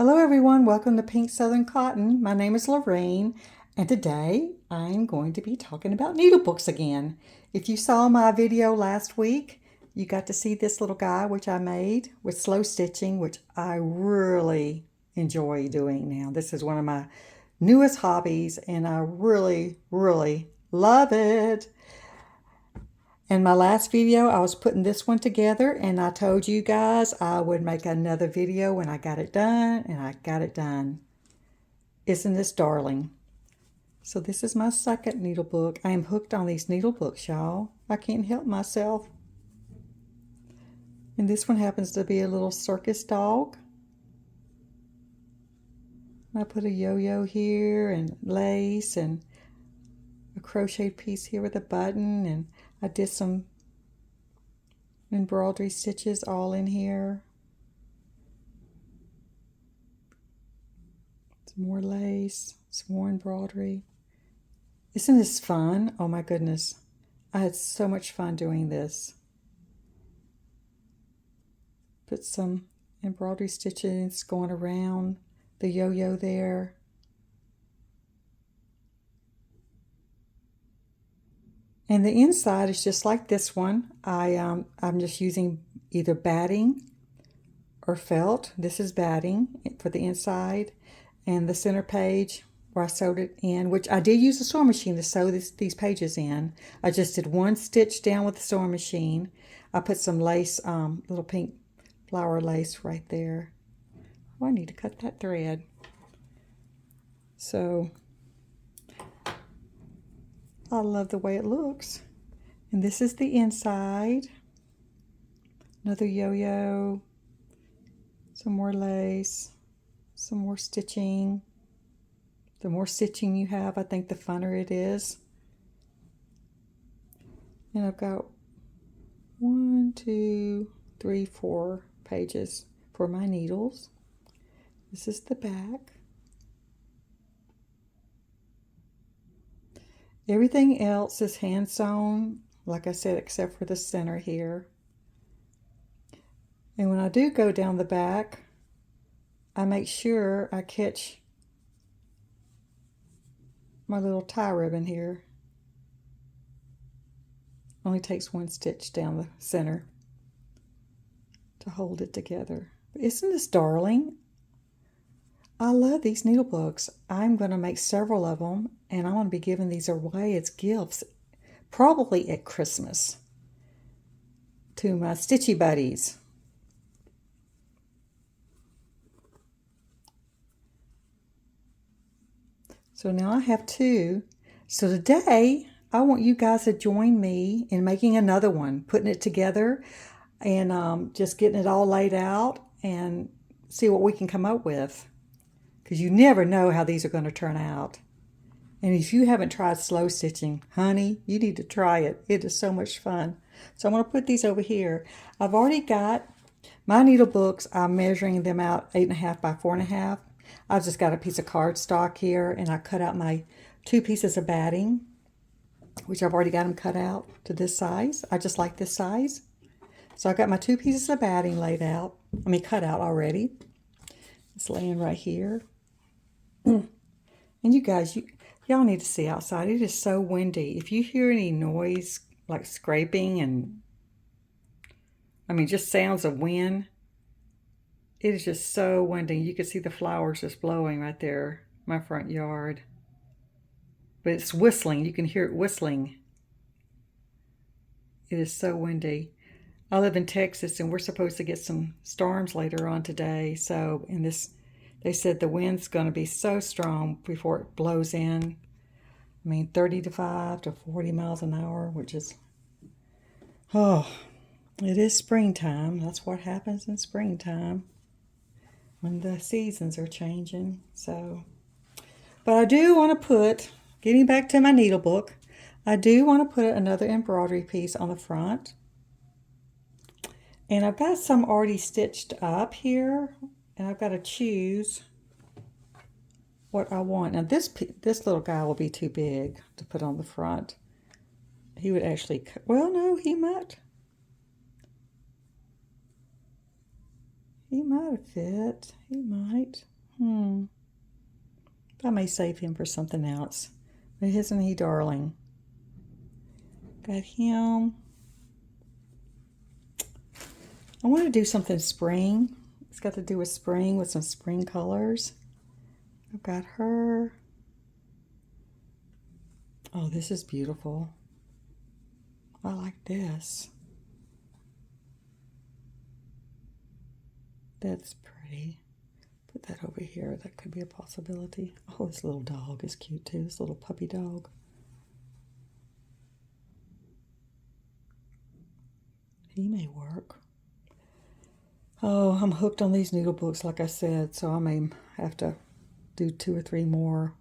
Hello everyone, welcome to Pink Southern Cotton. My name is Lorraine and today I'm going to be talking about needlebooks again. If you saw my video last week, you got to see this little guy which I made with slow stitching, which I really enjoy doing now. This is one of my newest hobbies and I really love it. In my last video, I was putting this one together and I told you guys I would make another video when I got it done, and I got it done. Isn't this darling? So this is my second needle book. I am hooked on these needle books, y'all. I can't help myself. And this one happens to be a little circus dog. I put a yo-yo here and lace and a crocheted piece here with a button, and I did some embroidery stitches all in here. Some more lace, some more embroidery. Isn't this fun? Oh my goodness. I had so much fun doing this. Put some embroidery stitches going around the yo-yo there. And the inside is just like this one. I'm just using either batting or felt. This is batting for the inside. And the center page where I sewed it in, which I did use a sewing machine to sew these pages in. I just did one stitch down with the sewing machine. I put some lace, little pink flower lace right there. Oh, I need to cut that thread. So I love the way it looks. And this is the inside. Another yo-yo. Some more lace. Some more stitching. The more stitching you have, I think the funner it is. And I've got 1, 2, 3, 4 pages for my needles. This is the back. Everything else is hand sewn, like I said, except for the center here. And when I do go down the back, I make sure I catch my little tie ribbon here. Only takes one stitch down the center to hold it together. But isn't this darling? I love these needle books. I'm going to make several of them, and I'm going to be giving these away as gifts, probably at Christmas, to my stitchy buddies. So now I have 2. So today, I want you guys to join me in making another one, putting it together, and just getting it all laid out and see what we can come up with. Because you never know how these are going to turn out. And if you haven't tried slow stitching, honey, you need to try it. It is so much fun. So I'm going to put these over here. I've already got my needle books. I'm measuring them out 8.5 by 4.5. I've just got a piece of cardstock here, and I cut out my 2 pieces of batting, which I've already got them cut out to this size. I just like this size. So I've got my 2 pieces of batting laid out. Cut out already. It's laying right here. And you guys, y'all need to see outside. It is so windy. If you hear any noise like scraping and just sounds of wind, it is just so windy. You can see the flowers just blowing right there, my front yard. But it's whistling. You can hear it whistling. It is so windy. I live in Texas, and we're supposed to get some storms later on today. So they said the wind's going to be so strong before it blows in. 35 to 40 miles an hour, which is, it is springtime. That's what happens in springtime when the seasons are changing. So, but I do want to put, getting back to my needle book, I do want to put another embroidery piece on the front. And I've got some already stitched up here, and I've got to choose what I want. Now this little guy will be too big to put on the front. He would actually, well, no, he might. He might have fit. He might. I may save him for something else. But isn't he darling? Got him. I want to do something spring. It's got to do with spring, with some spring colors. I've got her. Oh, this is beautiful. I like this. That's pretty. Put that over here. That could be a possibility. Oh, this little dog is cute too. This little puppy dog. He may work. Oh, I'm hooked on these needle books, like I said, so I may have to do 2 or 3 more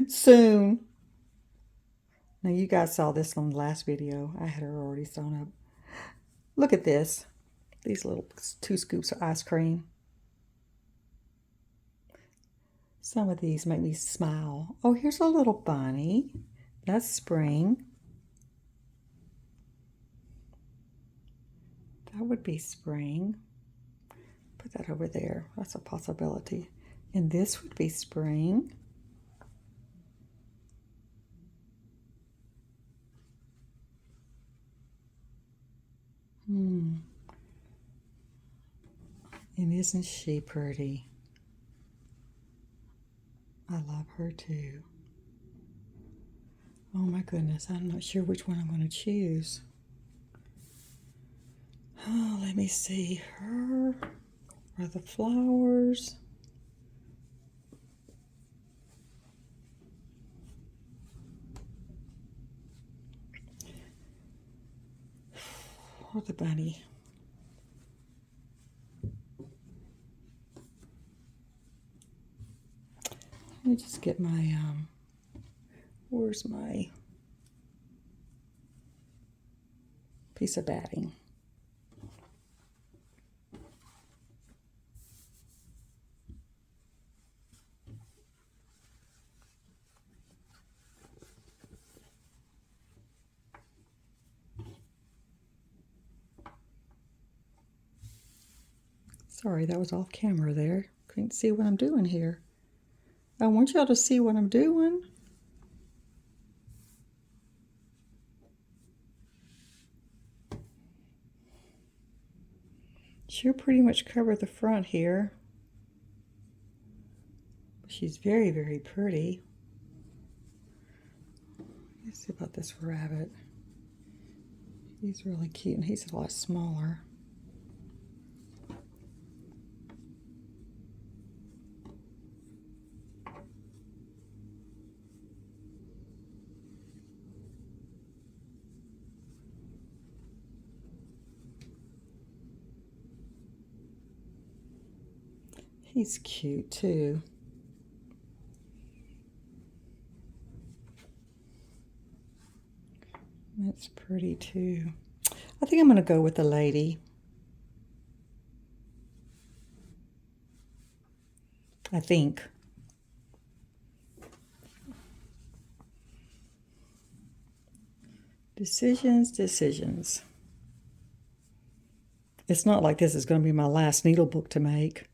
soon. Now, you guys saw this on the last video. I had her already sewn up. Look at this. These little 2 scoops of ice cream. Some of these make me smile. Oh, here's a little bunny. That's spring. That would be spring. Put that over there. That's a possibility. And this would be spring. And isn't she pretty? I love her too. Oh my goodness, I'm not sure which one I'm going to choose. Oh, let me see. Her or the flowers. Or the bunny. Let me just get my, where's my piece of batting? Sorry, that was off camera there. Couldn't see what I'm doing here. I want y'all to see what I'm doing. She'll pretty much cover the front here. She's very, very pretty. Let's see about this rabbit. He's really cute and he's a lot smaller. He's cute too. That's pretty too. I think I'm going to go with the lady. I think. Decisions. It's not like this is going to be my last needle book to make.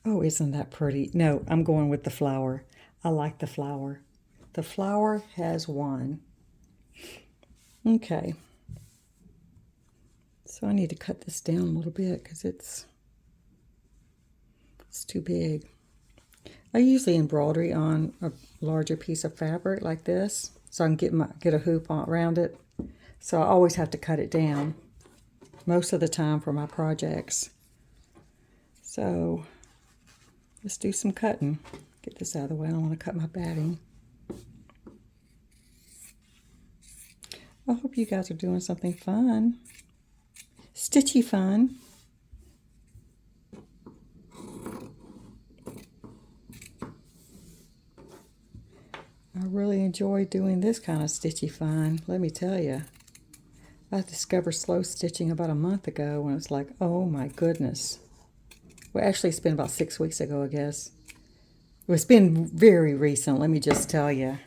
Oh, isn't that pretty? No, I'm going with the flower. I like the flower. The flower has won. Okay. So I need to cut this down a little bit because it's too big. I usually embroidery on a larger piece of fabric like this so I can get a hoop around it. So I always have to cut it down most of the time for my projects. So let's do some cutting. Get this out of the way. I don't want to cut my batting. I hope you guys are doing something fun. Stitchy fun. I really enjoy doing this kind of stitchy fun, let me tell you. I discovered slow stitching about a month ago when it's like, oh my goodness. Well, actually, it's been about 6 weeks ago, I guess. Well, it's been very recent, let me just tell you.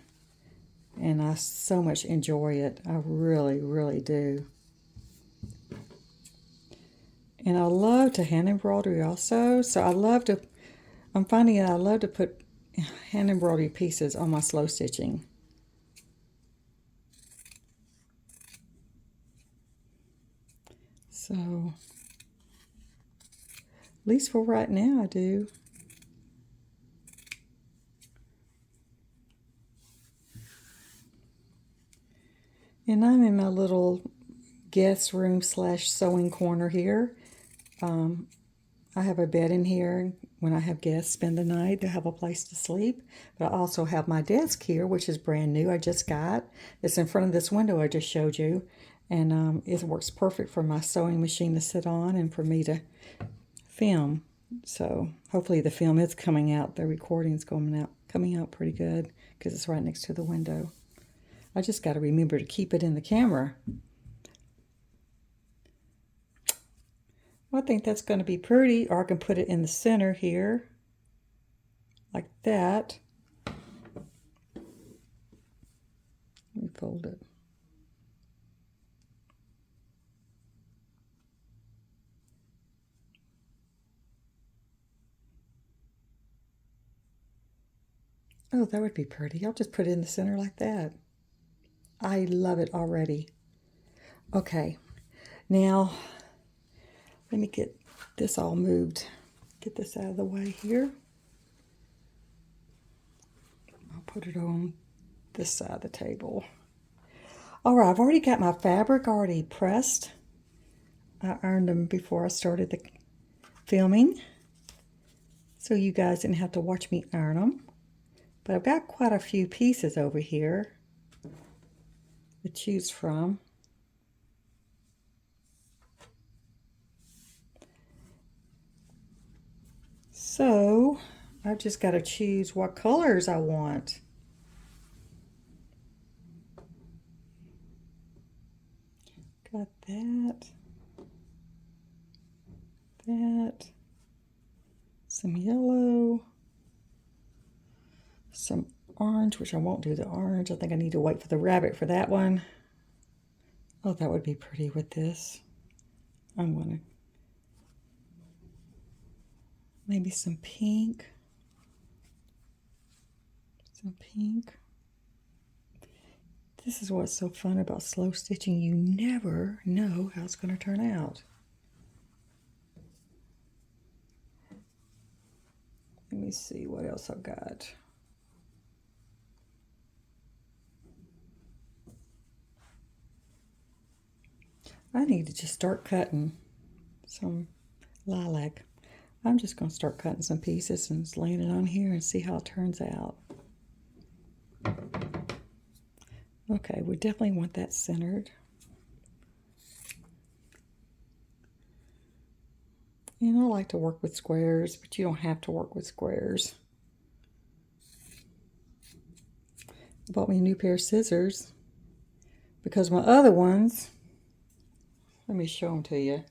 and I so much enjoy it. I really, really do. And I love to hand embroidery also. So I'm finding that I love to put hand embroidery pieces on my slow stitching. So, at least for right now, I do. And I'm in my little guest room / sewing corner here. I have a bed in here. When I have guests spend the night, they have a place to sleep. But I also have my desk here, which is brand new. I just got. It's in front of this window I just showed you. And it works perfect for my sewing machine to sit on and for me to film. So hopefully the film is coming out. The recording's coming out pretty good because it's right next to the window. I just got to remember to keep it in the camera. Well, I think that's going to be pretty, or I can put it in the center here, like that. Let me fold it. Oh, that would be pretty. I'll just put it in the center like that. I love it already. Okay, now let me get this all moved. Get this out of the way here. I'll put it on this side of the table. All right, I've already got my fabric already pressed. I ironed them before I started the filming, so you guys didn't have to watch me iron them. But I've got quite a few pieces over here to choose from. So I've just got to choose what colors I want. Got that, some yellow, some orange, which I won't do the orange. I think I need to wait for the rabbit for that one. Oh, that would be pretty with this. I'm going to maybe some pink. Some pink. This is what's so fun about slow stitching. You never know how it's going to turn out. Let me see what else I've got. I need to just start cutting some lilac. I'm just going to start cutting some pieces and laying it on here and see how it turns out. Okay, we definitely want that centered. And I like to work with squares, but you don't have to work with squares. I bought me a new pair of scissors because my other ones, let me show them to you.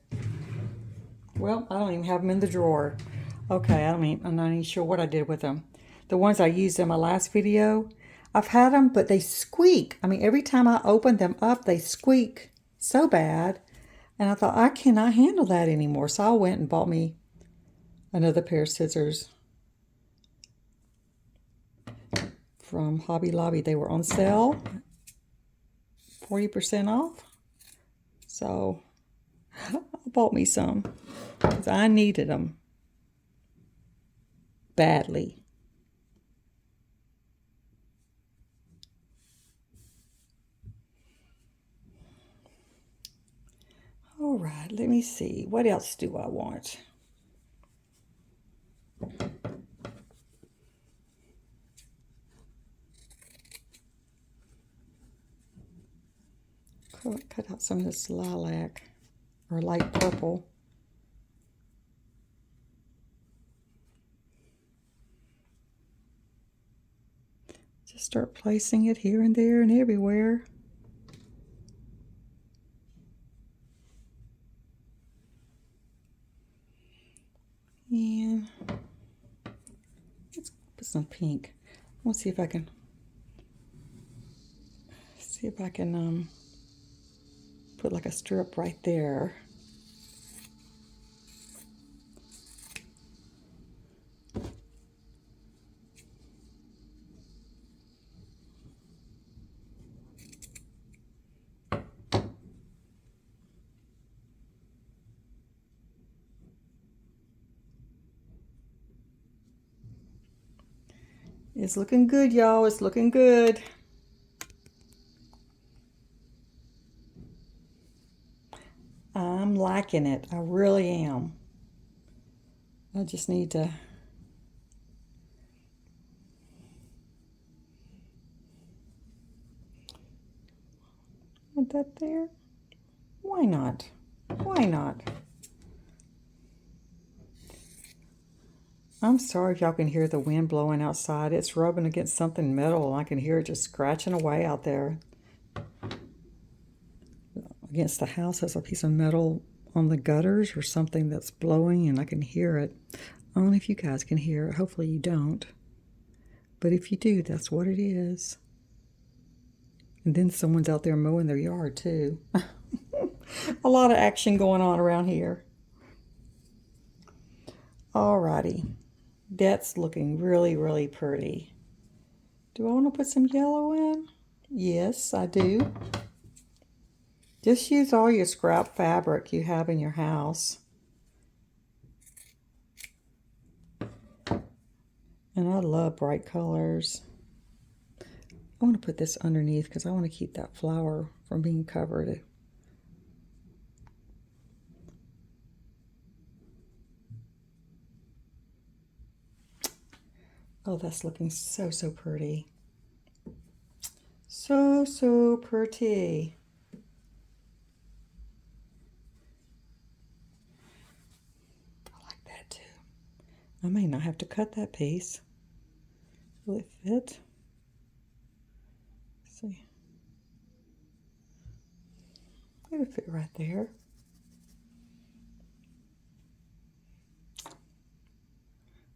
Well, I don't even have them in the drawer. Okay, I'm not even sure what I did with them. The ones I used in my last video, I've had them, but they squeak. I mean, every time I open them up, they squeak so bad. And I thought, I cannot handle that anymore. So I went and bought me another pair of scissors from Hobby Lobby. They were on sale, 40% off. So I bought me some because I needed them badly. All right, let me see. What else do I want? Cut out some of this lilac or light purple. Just start placing it here and there and everywhere. And let's put some pink. Let's see if I can See if I can put like a strip right there. It's looking good, y'all. It's looking good. I'm liking it. I really am. I just need to put that there. Why not? Why not? I'm sorry if y'all can hear the wind blowing outside. It's rubbing against something metal, and I can hear it just scratching away out there. Against the house, there's a piece of metal on the gutters or something that's blowing, and I can hear it. I don't know if you guys can hear it. Hopefully you don't. But if you do, that's what it is. And then someone's out there mowing their yard, too. A lot of action going on around here. Alrighty. That's looking really, really pretty. Do I want to put some yellow in? Yes, I do. Just use all your scrap fabric you have in your house. And I love bright colors. I want to put this underneath because I want to keep that flower from being covered. Oh, that's looking so, so pretty. So, so pretty. I like that too. I may not have to cut that piece. Will it fit? Let's see. It'll fit right there.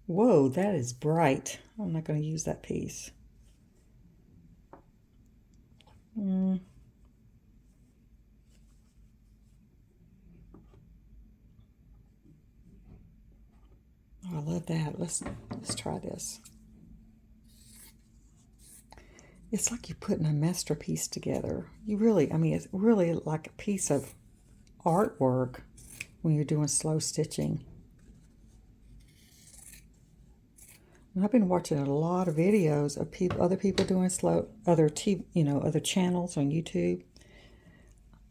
Whoa, that is bright. I'm not going to use that piece. Oh, I love that. Let's try this. It's like you're putting a masterpiece together. You really, I mean, it's really like a piece of artwork when you're doing slow stitching. And I've been watching a lot of videos of other people doing other channels on YouTube.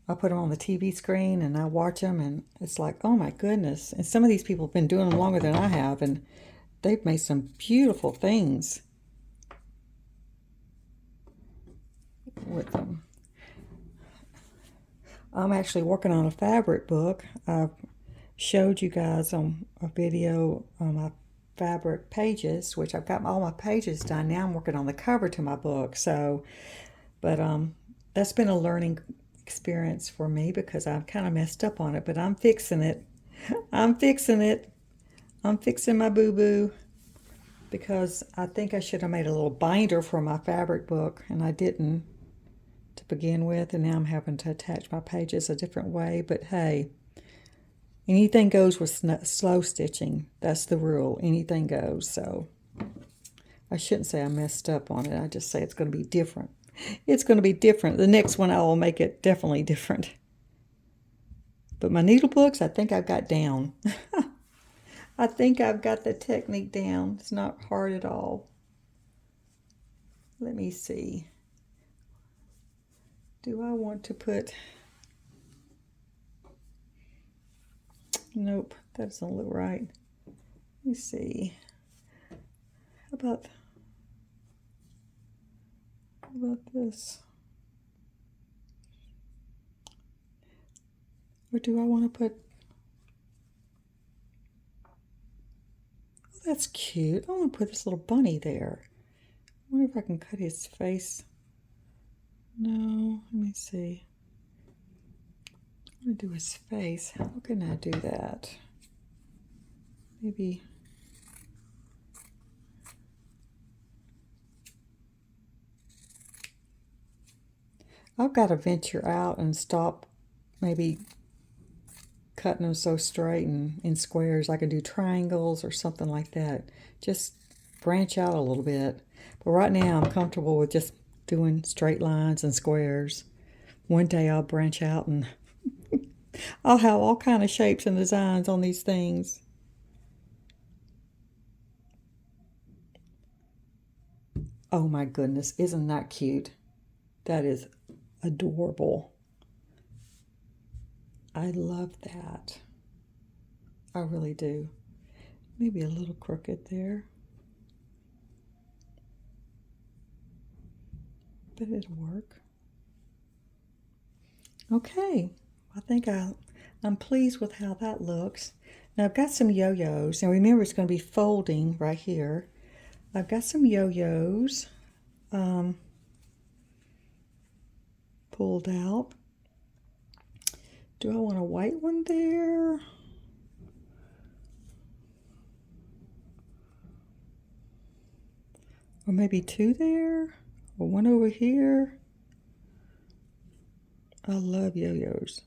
I put them on the TV screen and I watch them, and it's like, oh my goodness. And some of these people have been doing them longer than I have, and they've made some beautiful things with them. I'm actually working on a fabric book. I've showed you guys on a video on my fabric pages, which I've got all my pages done. Now I'm working on the cover to my book. So, but that's been a learning experience for me because I've kind of messed up on it, but I'm fixing it. I'm fixing it. I'm fixing my boo-boo because I think I should have made a little binder for my fabric book, and I didn't to begin with, and now I'm having to attach my pages a different way. But hey, anything goes with slow stitching. That's the rule. Anything goes. So I shouldn't say I messed up on it. I just say it's going to be different. It's going to be different. The next one I will make it definitely different. But my needle books, I think I've got down. I think I've got the technique down. It's not hard at all. Let me see. Do I want to put... Nope, that doesn't look right. Let me see. How about this? Or do I want to put... Oh, that's cute. I want to put this little bunny there. I wonder if I can cut his face. No, let me see. I want to do his face. How can I do that? Maybe... I've got to venture out and stop maybe cutting them so straight and in squares. I can do triangles or something like that. Just branch out a little bit. But right now I'm comfortable with just doing straight lines and squares. One day I'll branch out and I'll have all kind of shapes and designs on these things. Oh my goodness, isn't that cute? That is adorable. I love that. I really do. Maybe a little crooked there. But it'll work. Okay, I think I'm pleased with how that looks. Now I've got some yo-yos. Now remember, it's going to be folding right here. I've got some yo-yos pulled out. Do I want a white one there? Or maybe two there? Or one over here? I love yo-yos.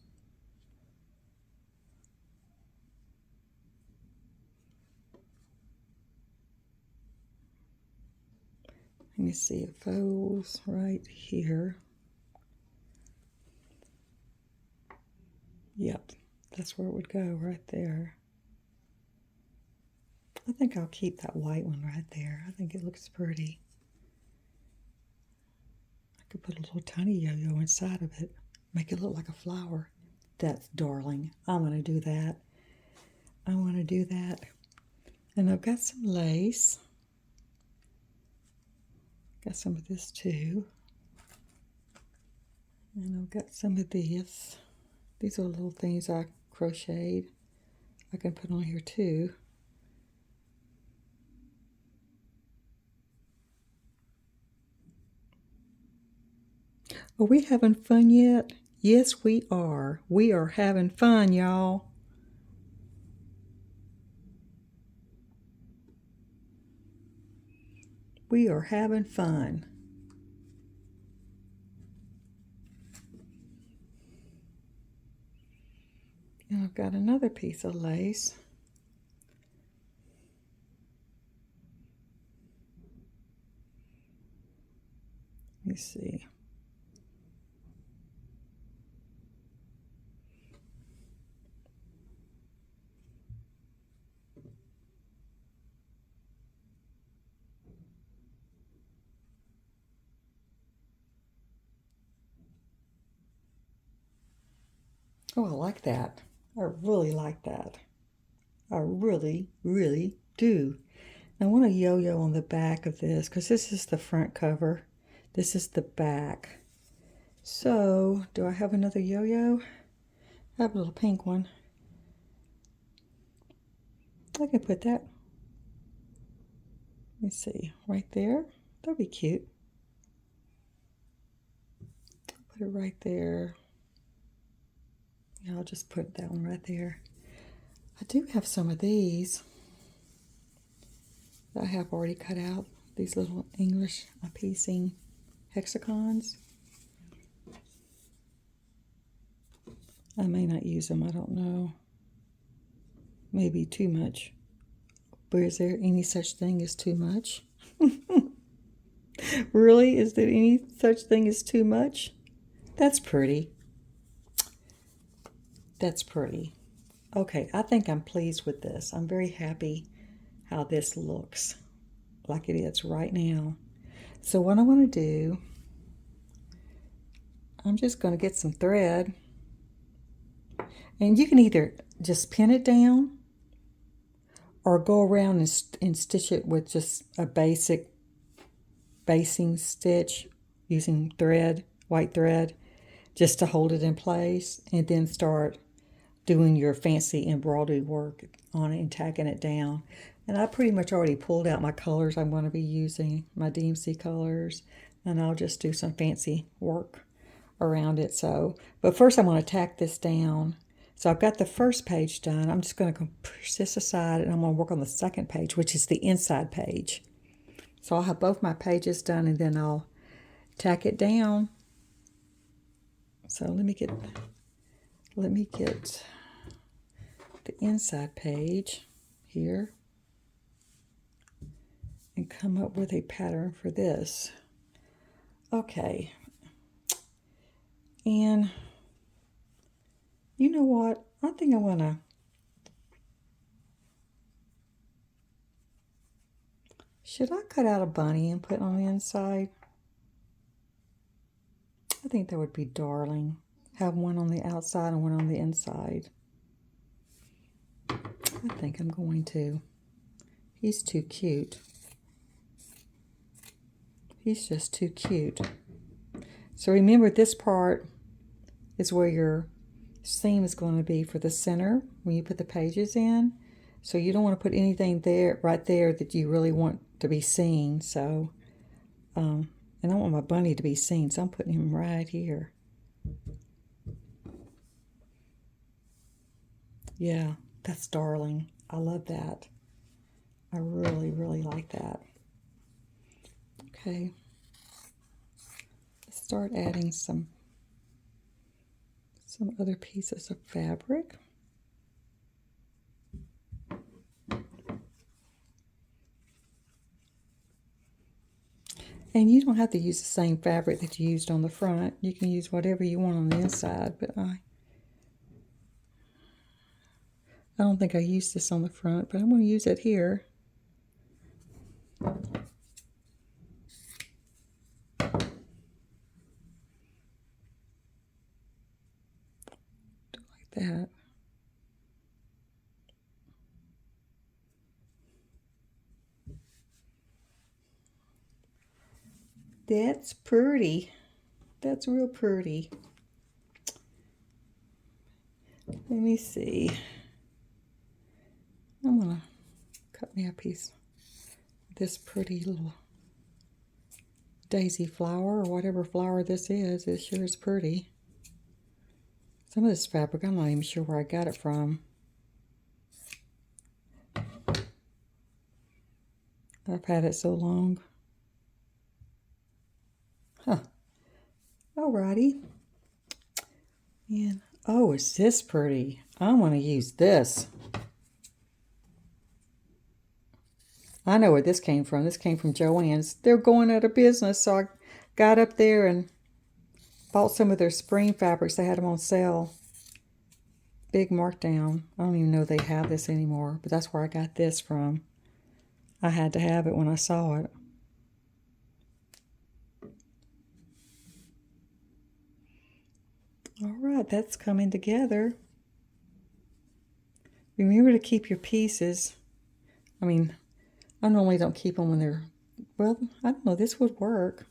Let me see, it folds right here. Yep, that's where it would go, right there. I think I'll keep that white one right there. I think it looks pretty. I could put a little tiny yo-yo inside of it. Make it look like a flower. That's darling. I'm going to do that. I want to do that. And I've got some lace. Got some of this too. And I've got some of these. These are little things I crocheted. I can put on here too. Are we having fun yet? Yes, we are. We are having fun, y'all. We are having fun. And I've got another piece of lace. Let me see. Oh, I like that. I really like that. I really, really do. I want a yo-yo on the back of this because this is the front cover. This is the back. So, do I have another yo-yo? I have a little pink one. I can put that. Let me see, right there. That'd be cute. Put it right there. I'll just put that one right there. I do have some of these that I have already cut out. These little English piecing hexagons. I may not use them, I don't know. Maybe too much. But is there any such thing as too much? Really? Is there any such thing as too much? That's pretty. That's pretty. Okay, I think I'm pleased with this. I'm very happy how this looks like it is right now. So what I want to do, I'm just going to get some thread. And you can either just pin it down or go around and stitch it with just a basic basing stitch using thread, white thread, just to hold it in place, and then start doing your fancy embroidery work on it and tacking it down. And I pretty much already pulled out my colors I'm going to be using, my DMC colors, and I'll just do some fancy work around it. So, but first I'm going to tack this down. So I've got the first page done. I'm just going to push this aside and I'm going to work on the second page, which is the inside page. So I'll have both my pages done and then I'll tack it down. So let me get the inside page here and come up with a pattern for this. Okay. And you know what? I think I want to, should I cut out a bunny and put it on the inside? I think that would be darling. Have one on the outside and one on the inside. I think I'm going to. He's too cute. He's just too cute. So remember, this part is where your seam is going to be for the center when you put the pages in. So you don't want to put anything there, right there, that you really want to be seen. So, and I want my bunny to be seen, so I'm putting him right here. Yeah, that's darling. I love that. I really, really like that. Okay. Let's start adding some other pieces of fabric. And you don't have to use the same fabric that you used on the front. You can use whatever you want on the inside, but I don't think I used this on the front, but I'm going to use it here. Like that. That's pretty. That's real pretty. Let me see. I'm going to cut me a piece of this pretty little daisy flower, or whatever flower this is. It sure is pretty. Some of this fabric, I'm not even sure where I got it from. I've had it so long. Huh. Alrighty. And, oh, is this pretty? I want to use this. I know where this came from. This came from Joann's. They're going out of business, so I got up there and bought some of their spring fabrics. They had them on sale. Big markdown. I don't even know they have this anymore, but that's where I got this from. I had to have it when I saw it. All right, that's coming together. Remember to keep your pieces. I mean, I normally don't keep them when they're, well, I don't know, this would work.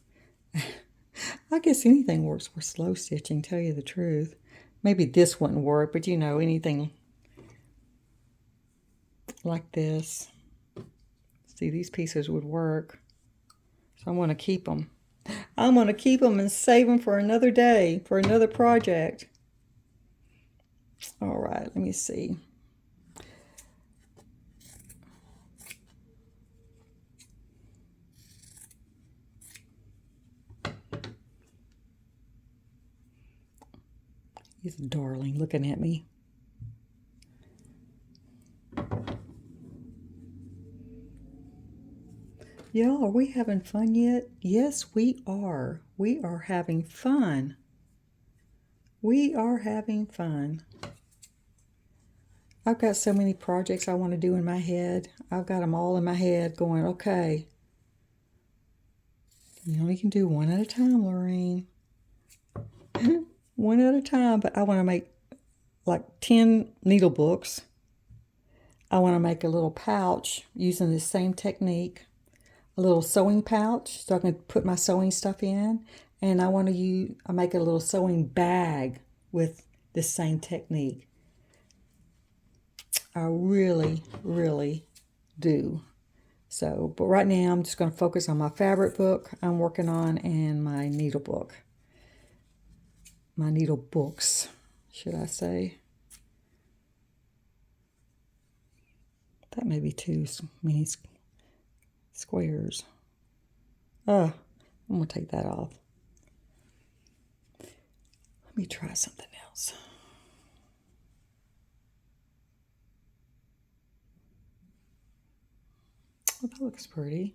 I guess anything works for slow stitching, tell you the truth. Maybe this wouldn't work, but you know, anything like this. See, these pieces would work. So I'm going to keep them. I'm going to keep them and save them for another day, for another project. All right, let me see. He's a darling looking at me. Y'all, are we having fun yet? Yes, we are. We are having fun. We are having fun. I've got so many projects I want to do in my head. I've got them all in my head going, okay. You only can do one at a time, Lorraine. One at a time, but I want to make like 10 needle books. I want to make a little pouch using the same technique. A little sewing pouch so I can put my sewing stuff in, and I want to make a little sewing bag with the same technique. I really, really do. So, but right now I'm just going to focus on my fabric book I'm working on and my needle book. My needle books, should I say. That may be too many squares. I'm going to take that off. Let me try something else. Oh, that looks pretty.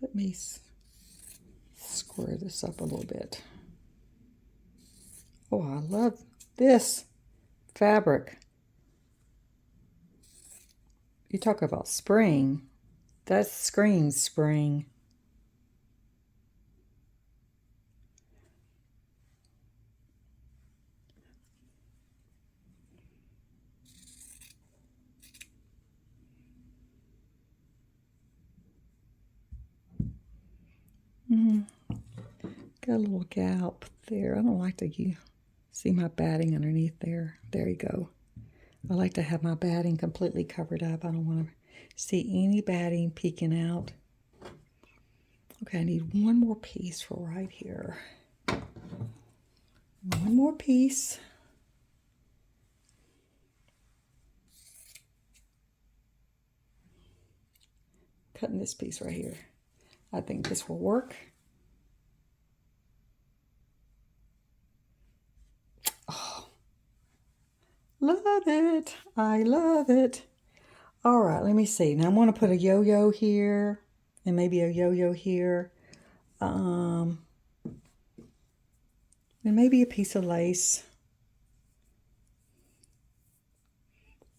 Let me square this up a little bit. Oh, I love this fabric. You talk about spring. That screams spring. Got a little gap there. I don't like to see my batting underneath there. There you go. I like to have my batting completely covered up. I don't want to see any batting peeking out. Okay, I need one more piece for right here. One more piece. Cutting this piece right here. I think this will work. Oh, love it. I love it. All right, let me see. Now I'm going to put a yo-yo here and maybe a yo-yo here. And maybe a piece of lace.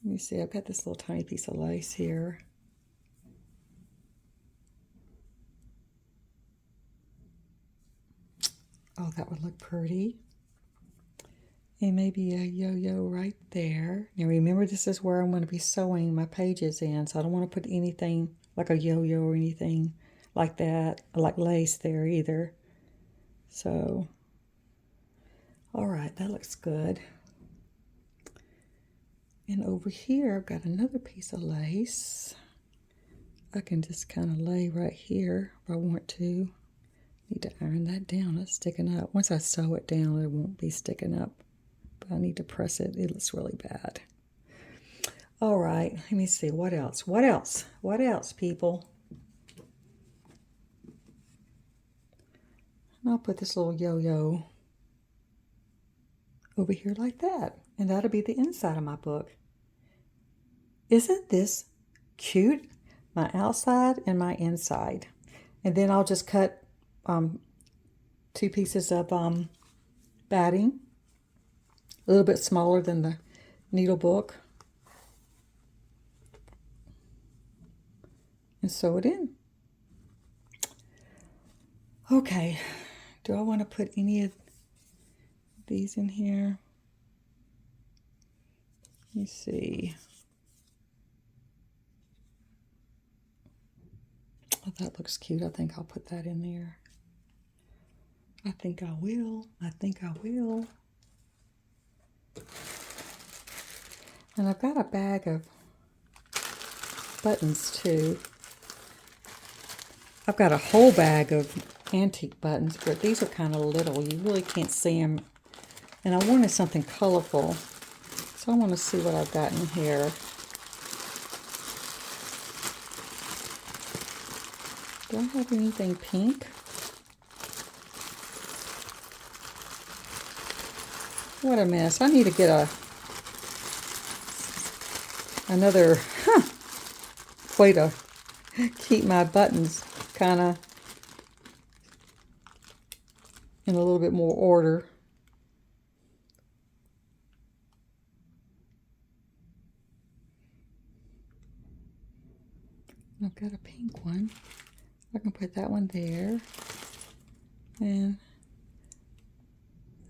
Let me see. I've got this little tiny piece of lace here. Oh, that would look pretty. And maybe a yo-yo right there. Now remember, this is where I'm going to be sewing my pages in, so I don't want to put anything like a yo-yo or anything like that, like lace there either. So, all right, that looks good. And over here, I've got another piece of lace. I can just kind of lay right here if I want to. Need to iron that down. It's sticking up. Once I sew it down, it won't be sticking up. But I need to press it. It looks really bad. All right, let me see. What else? What else? What else, people? And I'll put this little yo-yo over here like that. And that'll be the inside of my book. Isn't this cute? My outside and my inside. And then I'll just cut 2 pieces of batting. A little bit smaller than the Needlebook. And sew it in. Okay, do I want to put any of these in here? Let me see. Oh, that looks cute. I think I'll put that in there. I think I will. I think I will. And I've got a bag of buttons too. I've got a whole bag of antique buttons, but these are kind of little. You really can't see them. And I wanted something colorful. So I want to see what I've got in here. Do I have anything pink? What a mess. I need to get another way to keep my buttons kind of in a little bit more order. I've got a pink one. I can put that one there. And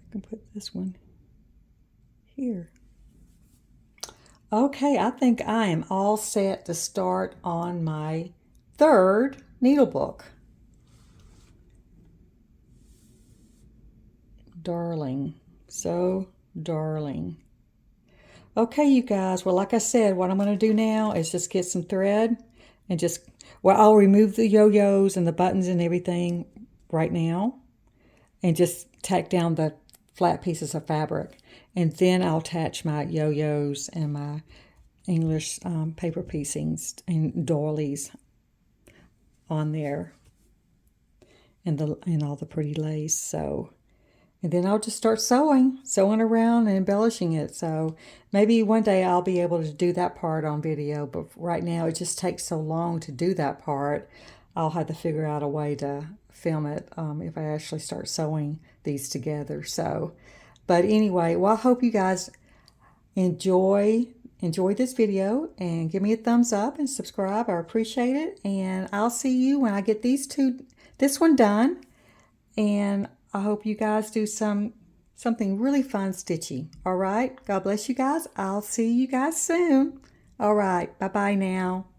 I can put this one here. Okay, I think I am all set to start on my 3rd needlebook. Darling, so darling. Okay, you guys, well, like I said, what I'm going to do now is just get some thread and just, well, I'll remove the yo-yos and the buttons and everything right now and just tack down the flat pieces of fabric. And then I'll attach my yo-yos and my English paper piecings and doilies on there. and all the pretty lace. So, and then I'll just start sewing around and embellishing it. So maybe one day I'll be able to do that part on video, but right now it just takes so long to do that part. I'll have to figure out a way to film it if I actually start sewing these together. So, but anyway, well, I hope you guys enjoy this video and give me a thumbs up and subscribe. I appreciate it. And I'll see you when I get this one done. And I hope you guys do something really fun stitching. All right. God bless you guys. I'll see you guys soon. All right. Bye-bye now.